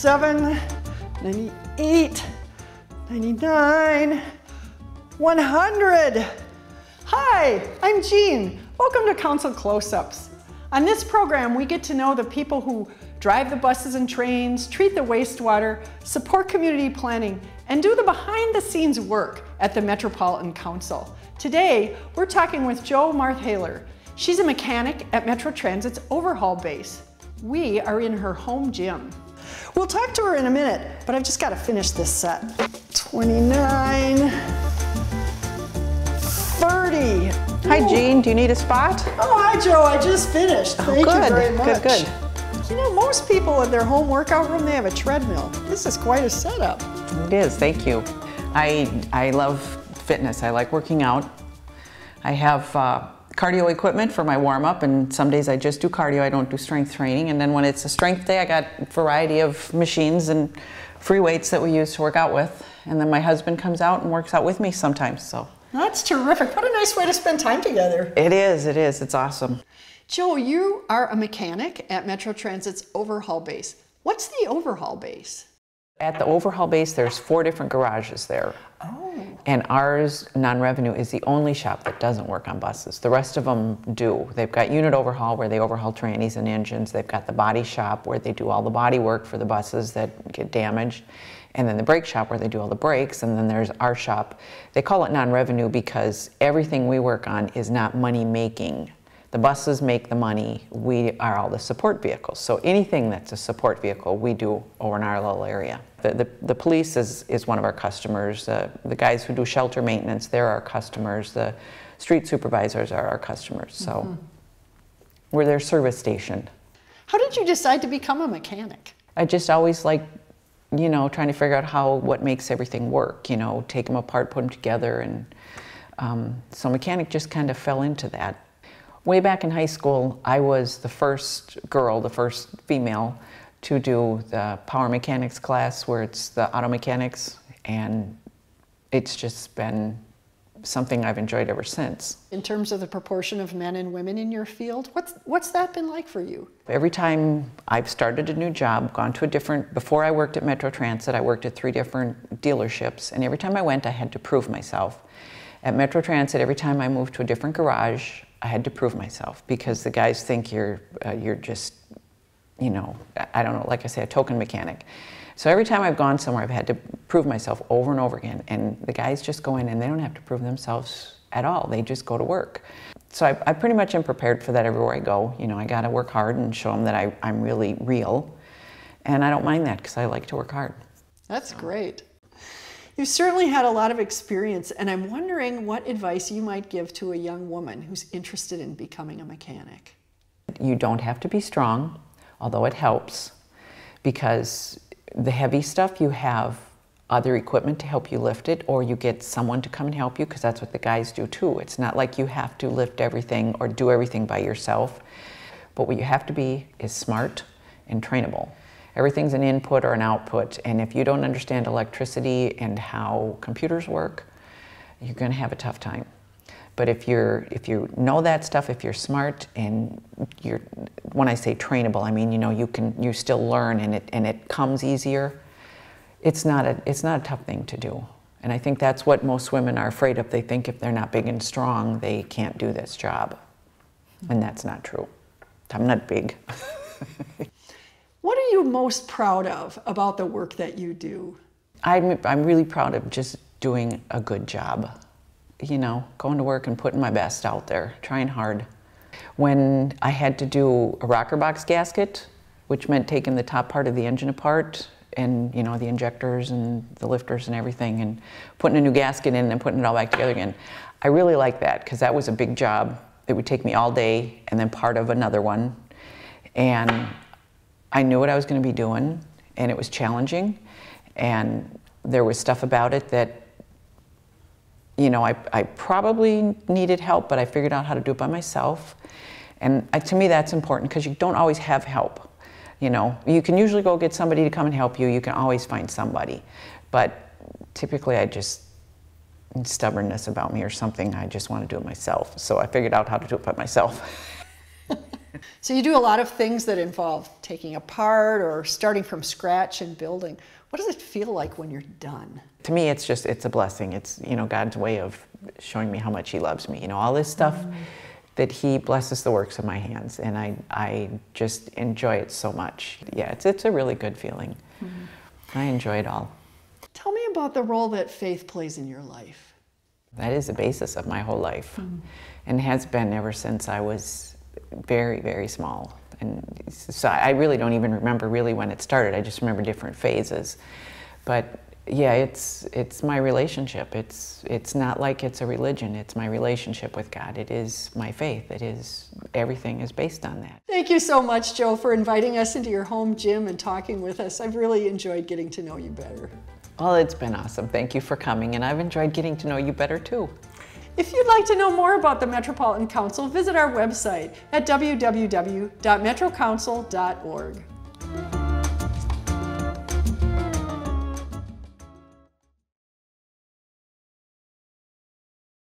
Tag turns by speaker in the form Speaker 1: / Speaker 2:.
Speaker 1: 97, 98, 99, 100. Hi, I'm Jeanne. Welcome to Council Close-Ups. On this program, we get to know the people who drive the buses and trains, treat the wastewater, support community planning, and do the behind-the-scenes work at the Metropolitan Council. Today, we're talking with Jo Marthaler. She's a mechanic at Metro Transit's Overhaul base. We are in her home gym. We'll talk to her in a minute, but I've just got to finish this set. 29, 30.
Speaker 2: Hi, Jeanne. Do you need a spot?
Speaker 1: Oh, hi, Jo. I just finished. Thank you very much.
Speaker 2: Good.
Speaker 1: You know, most people at their home workout room, they have a treadmill. This is quite a setup.
Speaker 2: It is. Thank you. I love fitness. I like working out. I have cardio equipment for my warm-up, and some days I just do cardio. I don't do strength training. And then when it's a strength day, I got a variety of machines and free weights that we use to work out with. And then my husband comes out and works out with me sometimes. So
Speaker 1: that's terrific. What a nice way to spend time together.
Speaker 2: It is. It is. It's awesome.
Speaker 1: Jo, you are a mechanic at Metro Transit's Overhaul base. What's the Overhaul base?
Speaker 2: At the Overhaul base, there's 4 different garages there.
Speaker 1: Oh.
Speaker 2: And ours, non-revenue, is the only shop that doesn't work on buses. The rest of them do. They've got unit overhaul where they overhaul trannies and engines. They've got the body shop where they do all the body work for the buses that get damaged. And then the brake shop where they do all the brakes. And then there's our shop. They call it non-revenue because everything we work on is not money making. The buses make the money. We are all the support vehicles. So anything that's a support vehicle, we do over in our little area. The police is one of our customers. The guys who do shelter maintenance, they're our customers. The street supervisors are our customers. So we're their service station.
Speaker 1: How did you decide to become a mechanic?
Speaker 2: I just always like, you know, trying to figure out what makes everything work, you know, take them apart, put them together. And so mechanic just kind of fell into that. Way back in high school, I was the first girl, the first female to do the power mechanics class where it's the auto mechanics, and it's just been something I've enjoyed ever since.
Speaker 1: In terms of the proportion of men and women in your field, what's that been like for you?
Speaker 2: Every time I've started a new job, gone to a different, before I worked at Metro Transit, I worked at 3 different dealerships, and every time I went, I had to prove myself. At Metro Transit, every time I moved to a different garage, I had to prove myself because the guys think you're just, you know, I don't know, like I say, a token mechanic. So every time I've gone somewhere, I've had to prove myself over and over again. And the guys just go in and they don't have to prove themselves at all. They just go to work. So I pretty much am prepared for that everywhere I go. You know, I got to work hard and show them that I'm really real. And I don't mind that because I like to work hard.
Speaker 1: That's great. You've certainly had a lot of experience, and I'm wondering what advice you might give to a young woman who's interested in becoming a mechanic.
Speaker 2: You don't have to be strong, although it helps, because the heavy stuff, you have other equipment to help you lift it, or you get someone to come and help you, because that's what the guys do too. It's not like you have to lift everything or do everything by yourself, but what you have to be is smart and trainable. Everything's an input or an output, and if you don't understand electricity and how computers work, you're going to have a tough time. But if you know that stuff, if you're smart and when I say trainable, I mean, you know, you still learn and it comes easier. It's not a tough thing to do, and I think that's what most women are afraid of. They think if they're not big and strong, they can't do this job, and that's not true. I'm not big.
Speaker 1: What are you most proud of about the work that you do?
Speaker 2: I'm really proud of just doing a good job. You know, going to work and putting my best out there, trying hard. When I had to do a rocker box gasket, which meant taking the top part of the engine apart and, you know, the injectors and the lifters and everything and putting a new gasket in and putting it all back together again. I really liked that because that was a big job. It would take me all day and then part of another one. And I knew what I was going to be doing, and it was challenging, and there was stuff about it that, you know, I probably needed help, but I figured out how to do it by myself. And to me, that's important because you don't always have help. You know, you can usually go get somebody to come and help you. You can always find somebody, but typically stubbornness about me or something, I just want to do it myself. So I figured out how to do it by myself.
Speaker 1: So you do a lot of things that involve taking apart or starting from scratch and building. What does it feel like when you're done?
Speaker 2: To me, it's a blessing. It's, God's way of showing me how much he loves me. All this stuff that he blesses the works of my hands, and I just enjoy it so much. Yeah, it's a really good feeling. I enjoy it all.
Speaker 1: Tell me about the role that faith plays in your life.
Speaker 2: That is the basis of my whole life, and has been ever since I was very, very small. And so I really don't even remember really when it started. I just remember different phases. But yeah, it's my relationship. It's not like it's a religion. It's my relationship with God. It is my faith. Everything is based on that.
Speaker 1: Thank you so much, Joe, for inviting us into your home gym and talking with us. I've really enjoyed getting to know you better.
Speaker 2: Well, it's been awesome. Thank you for coming, and I've enjoyed getting to know you better too.
Speaker 1: If you'd like to know more about the Metropolitan Council, visit our website at www.metrocouncil.org.